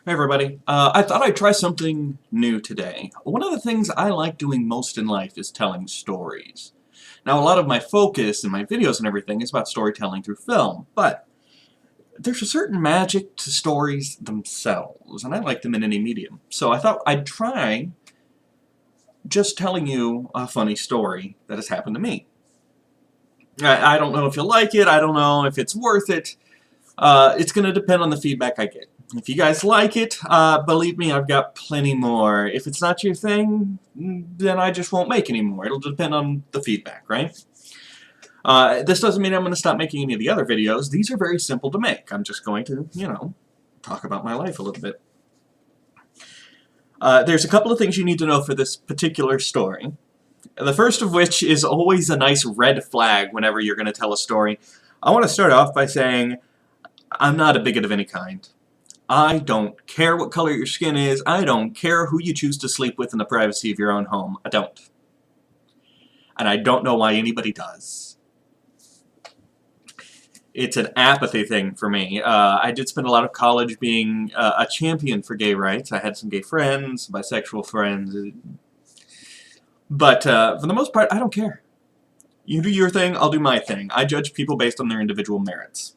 Hey everybody, I thought I'd try something new today. One of the things I like doing most in life is telling stories. Now a lot of my focus in my videos and everything is about storytelling through film, but there's a certain magic to stories themselves, and I like them in any medium. So I thought I'd try just telling you a funny story that has happened to me. I don't know if you'll like it, I don't know if it's worth it. It's going to depend on the feedback I get. If you guys like it, believe me, I've got plenty more. If it's not your thing, then I just won't make any more. It'll depend on the feedback, right? This doesn't mean I'm going to stop making any of the other videos. These are very simple to make. I'm just going to, talk about my life a little bit. There's a couple of things you need to know for this particular story. The first of which is always a nice red flag whenever you're going to tell a story. I want to start off by saying I'm not a bigot of any kind. I don't care what color your skin is. I don't care who you choose to sleep with in the privacy of your own home. I don't. And I don't know why anybody does. It's an apathy thing for me. I did spend a lot of college being a champion for gay rights. I had some gay friends, bisexual friends. But for the most part, I don't care. You do your thing, I'll do my thing. I judge people based on their individual merits.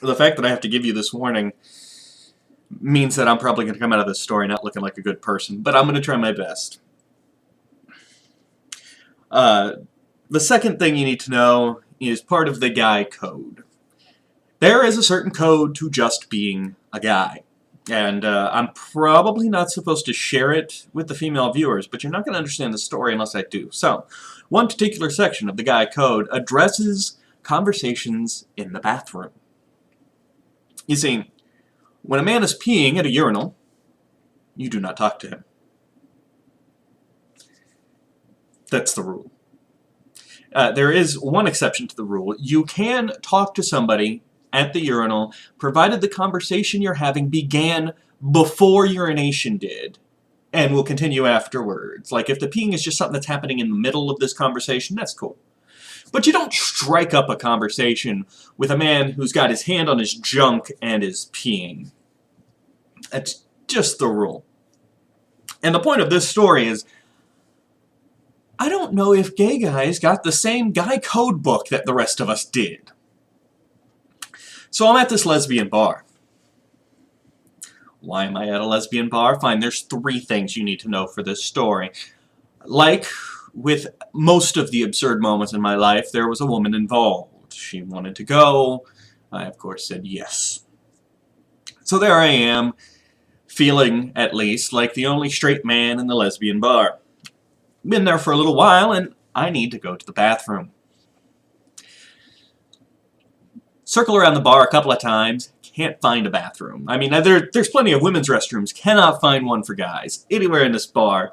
The fact that I have to give you this warning means that I'm probably going to come out of this story not looking like a good person, but I'm going to try my best. The second thing you need to know is part of the guy code. There is a certain code to just being a guy. And I'm probably not supposed to share it with the female viewers, but you're not going to understand the story unless I do. So, one particular section of the guy code addresses conversations in the bathroom. You see, when a man is peeing at a urinal, you do not talk to him. That's the rule. There is one exception to the rule. You can talk to somebody at the urinal, provided the conversation you're having began before urination did, and will continue afterwards. Like, if the peeing is just something that's happening in the middle of this conversation, that's cool. But you don't strike up a conversation with a man who's got his hand on his junk and is peeing. That's just the rule. And the point of this story is, I don't know if gay guys got the same guy code book that the rest of us did. So I'm at this lesbian bar. Why am I at a lesbian bar? Fine, there's three things you need to know for this story. Like with most of the absurd moments in my life, there was a woman involved. She wanted to go. I, of course, said yes. So there I am, feeling, at least, like the only straight man in the lesbian bar. Been there for a little while, and I need to go to the bathroom. Circle around the bar a couple of times, can't find a bathroom. I mean, there's plenty of women's restrooms, cannot find one for guys. Anywhere in this bar.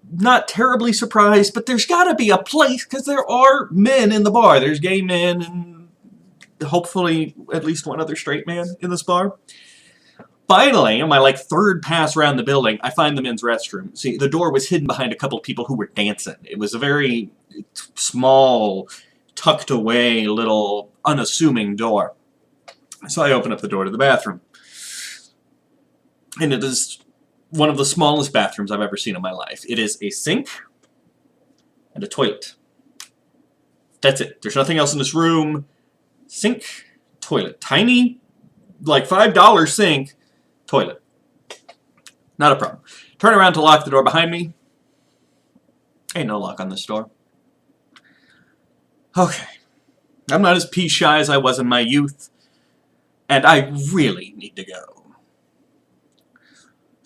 Not terribly surprised, but there's got to be a place, because there are men in the bar. There's gay men, and hopefully at least one other straight man in this bar. Finally, on my third pass around the building, I find the men's restroom. See, the door was hidden behind a couple of people who were dancing. It was a very small, tucked away, little unassuming door. So I open up the door to the bathroom. And it is one of the smallest bathrooms I've ever seen in my life. It is a sink and a toilet. That's it. There's nothing else in this room. Sink, toilet. Tiny, $5 sink, toilet. Not a problem. Turn around to lock the door behind me. Ain't no lock on this door. Okay. I'm not as pee-shy as I was in my youth, and I really need to go.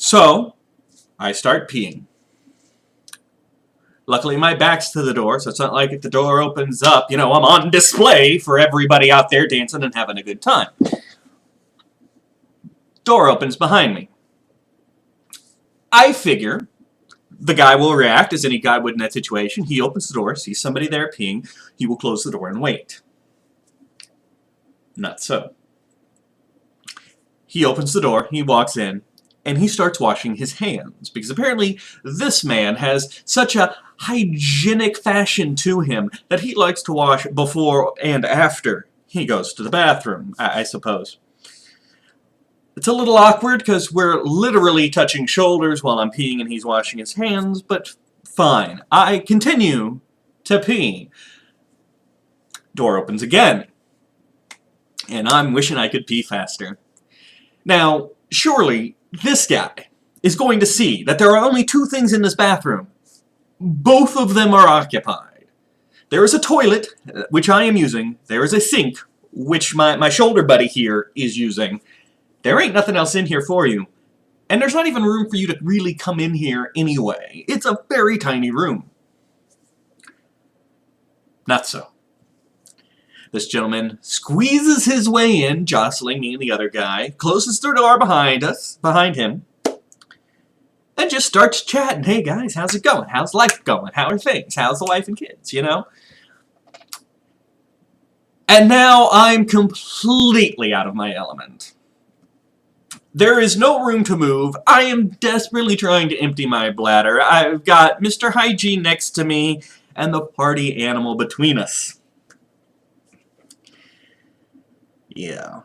So, I start peeing. Luckily, my back's to the door, so it's not like if the door opens up, I'm on display for everybody out there dancing and having a good time. Door opens behind me. I figure the guy will react as any guy would in that situation. He opens the door, sees somebody there peeing, he will close the door and wait. Not so. He opens the door, he walks in, and he starts washing his hands, because apparently this man has such a hygienic fashion to him that he likes to wash before and after he goes to the bathroom, I suppose. It's a little awkward because we're literally touching shoulders while I'm peeing and he's washing his hands, but fine. I continue to pee. Door opens again. And I'm wishing I could pee faster. Now, surely this guy is going to see that there are only two things in this bathroom. Both of them are occupied. There is a toilet, which I am using. There is a sink, which my shoulder buddy here is using. There ain't nothing else in here for you. And there's not even room for you to really come in here anyway. It's a very tiny room. Not so. This gentleman squeezes his way in, jostling me and the other guy, closes the door behind him, and just starts chatting. Hey guys, how's it going? How's life going? How are things? How's the wife and kids, you know? And now I'm completely out of my element. There is no room to move. I am desperately trying to empty my bladder. I've got Mr. Hygiene next to me and the party animal between us. Yeah.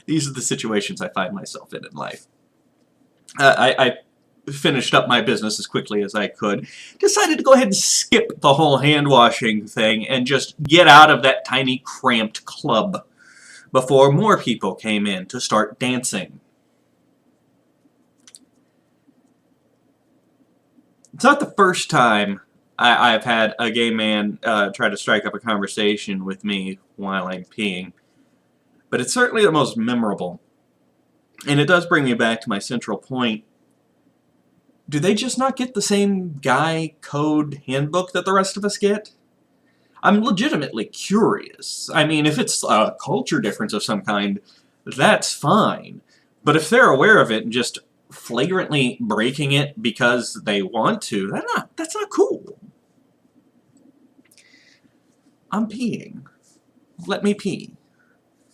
These are the situations I find myself in life. I finished up my business as quickly as I could. Decided to go ahead and skip the whole hand-washing thing and just get out of that tiny, cramped club before more people came in to start dancing. It's not the first time I've had a gay man try to strike up a conversation with me while I'm peeing, but it's certainly the most memorable. And it does bring me back to my central point. Do they just not get the same guy code handbook that the rest of us get? I'm legitimately curious. I mean, if it's a culture difference of some kind, that's fine. But if they're aware of it and just flagrantly breaking it because they want to, that's not cool. I'm peeing. Let me pee.